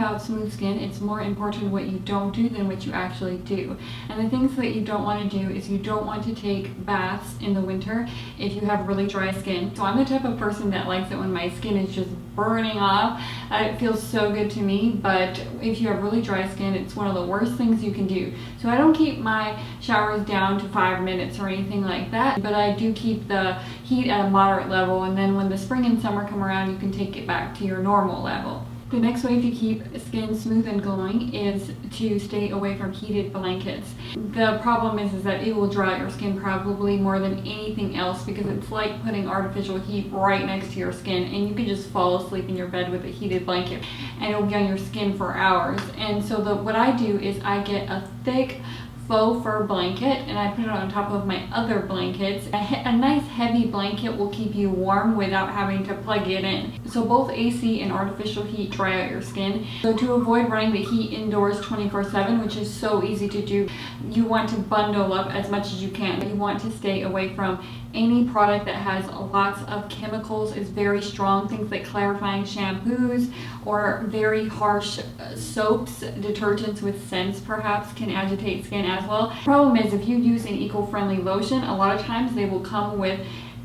have smooth skin, it's more important what you don't do than what you actually do. And the things that you don't want to do is you don't want to take baths in the winter if you have really dry skin. So I'm the type of person that likes it when my skin is just burning off. It feels so good to me, but if you have really dry skin, it's one of the worst things you can do. So I don't keep my showers down to 5 minutes or anything like that, but I do keep the heat at a moderate level, and then when the spring and summer come around, you can take it back to your normal level. The next way to keep skin smooth and glowing is to stay away from heated blankets. The problem is that it will dry out your skin probably more than anything else, because it's like putting artificial heat right next to your skin, and you can just fall asleep in your bed with a heated blanket and it'll be on your skin for hours. And so what I do is I get a thick faux fur blanket and I put it on top of my other blankets. A nice heavy blanket will keep you warm without having to plug it in. So both AC and artificial heat dry out your skin. So to avoid running the heat indoors 24/7, which is so easy to do, you want to bundle up as much as you can. You want to stay away from any product that has lots of chemicals, is very strong, things like clarifying shampoos or very harsh soaps, detergents with scents perhaps can agitate skin as well. The problem is if you use an eco-friendly lotion, a lot of times they will come with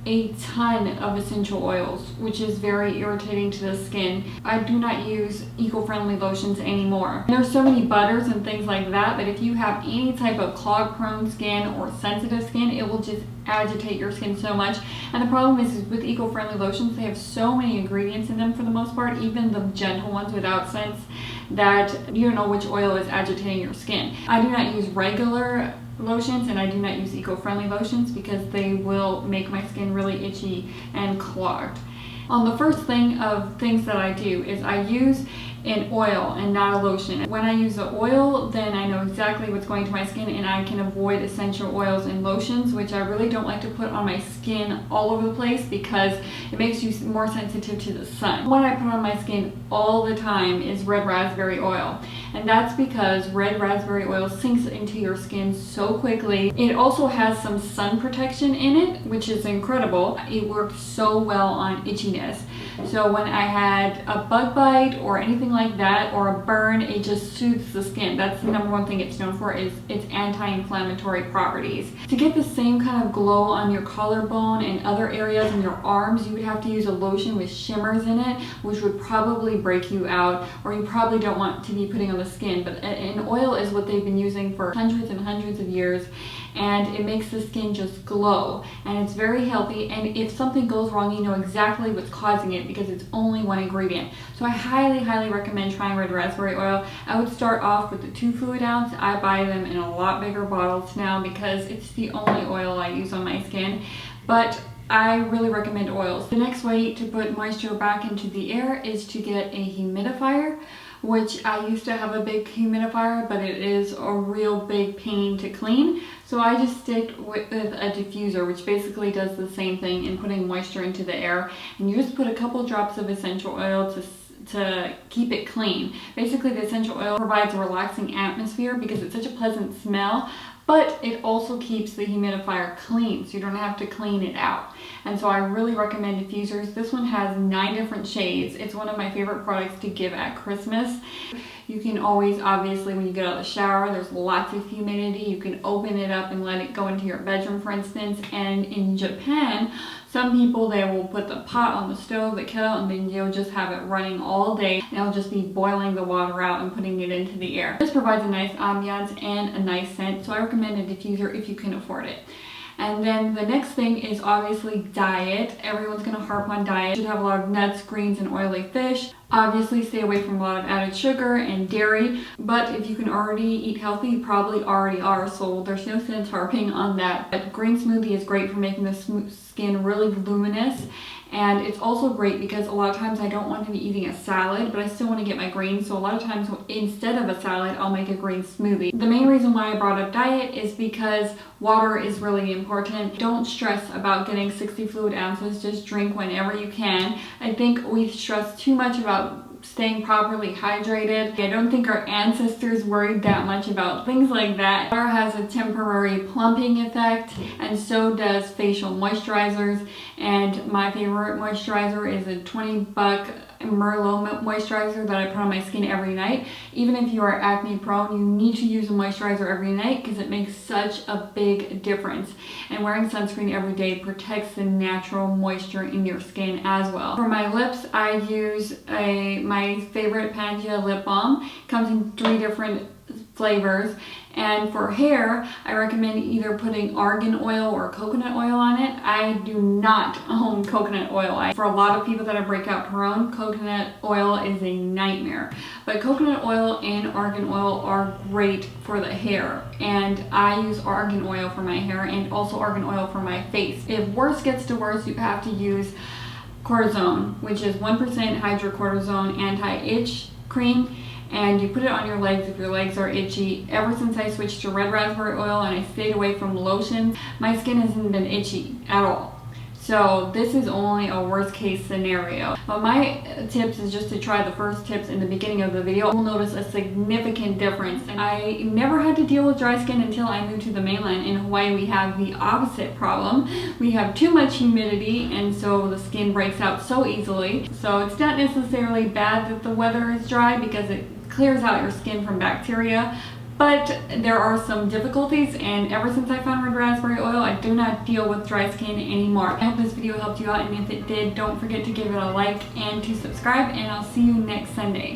a ton of essential oils, which is very irritating to the skin. I do not use eco-friendly lotions anymore. There's so many butters and things like that if you have any type of clog-prone skin or sensitive skin, it will just agitate your skin so much. And the problem is with eco-friendly lotions, they have so many ingredients in them for the most part, even the gentle ones without scents, that you don't know which oil is agitating your skin. I do not use regular lotions and I do not use eco-friendly lotions because they will make my skin really itchy and clogged. On the first thing of things that I do is I use an oil and not a lotion. When I use the oil, then I know exactly what's going to my skin and I can avoid essential oils and lotions, which I really don't like to put on my skin all over the place because it makes you more sensitive to the sun. What I put on my skin all the time is red raspberry oil, and that's because red raspberry oil sinks into your skin so quickly. It also has some sun protection in it, which is incredible. It works so well on itchiness. So when I had a bug bite or anything like that, or a burn, it just soothes the skin. That's the number one thing it's known for, is its anti-inflammatory properties. To get the same kind of glow on your collarbone and other areas in your arms, you would have to use a lotion with shimmers in it, which would probably break you out, or you probably don't want to be putting on the skin. But an oil is what they've been using for hundreds and hundreds of years, and it makes the skin just glow, and it's very healthy. And if something goes wrong, you know exactly what's causing it because it's only one ingredient. So I highly recommend trying red raspberry oil. I would start off with the 2 fluid ounce. I buy them in a lot bigger bottles now because it's the only oil I use on my skin, but I really recommend oils. The next way to put moisture back into the air is to get a humidifier, which I used to have a big humidifier, but it is a real big pain to clean. So I just stick with a diffuser, which basically does the same thing in putting moisture into the air. And you just put a couple drops of essential oil to keep it clean. Basically, the essential oil provides a relaxing atmosphere because it's such a pleasant smell, but it also keeps the humidifier clean, so you don't have to clean it out. And so I really recommend diffusers. This one has 9 different shades. It's one of my favorite products to give at Christmas. You can always, obviously, when you get out of the shower, there's lots of humidity. You can open it up and let it go into your bedroom, for instance. And in Japan, some people, they will put the pot on the stove, the kettle, and then you'll just have it running all day. And it'll just be boiling the water out and putting it into the air. This provides a nice ambiance and a nice scent, so I recommend a diffuser if you can afford it. And then the next thing is obviously diet. Everyone's going to harp on diet. You should have a lot of nuts, greens, and oily fish. Obviously stay away from a lot of added sugar and dairy, but if you can already eat healthy, you probably already are, so there's no sense harping on that. But green smoothie is great for making the skin really luminous. And it's also great because a lot of times I don't want to be eating a salad, but I still want to get my greens. So a lot of times instead of a salad, I'll make a green smoothie. The main reason why I brought up diet is because water is really important. Don't stress about getting 60 fluid ounces. Just drink whenever you can. I think we stress too much about staying properly hydrated. I don't think our ancestors worried that much about things like that. Water has a temporary plumping effect, and so does facial moisturizers. And my favorite moisturizer is a $20 Merlot moisturizer that I put on my skin every night. Even if you are acne prone, you need to use a moisturizer every night because it makes such a big difference. And wearing sunscreen every day protects the natural moisture in your skin as well. For my lips, I use my favorite Pangea lip balm. It comes in 3 different flavors. And for hair, I recommend either putting argan oil or coconut oil on it. I do not own coconut oil. For a lot of people that are breakout-prone, coconut oil is a nightmare. But coconut oil and argan oil are great for the hair. And I use argan oil for my hair and also argan oil for my face. If worse gets to worse, you have to use cortisone, which is 1% hydrocortisone anti-itch cream. And you put it on your legs if your legs are itchy. Ever since I switched to red raspberry oil and I stayed away from lotions, my skin hasn't been itchy at all. So this is only a worst case scenario. But my tips is just to try the first tips in the beginning of the video. You'll notice a significant difference. And I never had to deal with dry skin until I moved to the mainland. In Hawaii, we have the opposite problem. We have too much humidity, and so the skin breaks out so easily. So it's not necessarily bad that the weather is dry because it clears out your skin from bacteria. But there are some difficulties, and ever since I found red raspberry oil, I do not deal with dry skin anymore. I hope this video helped you out, and if it did, don't forget to give it a like and to subscribe, and I'll see you next Sunday.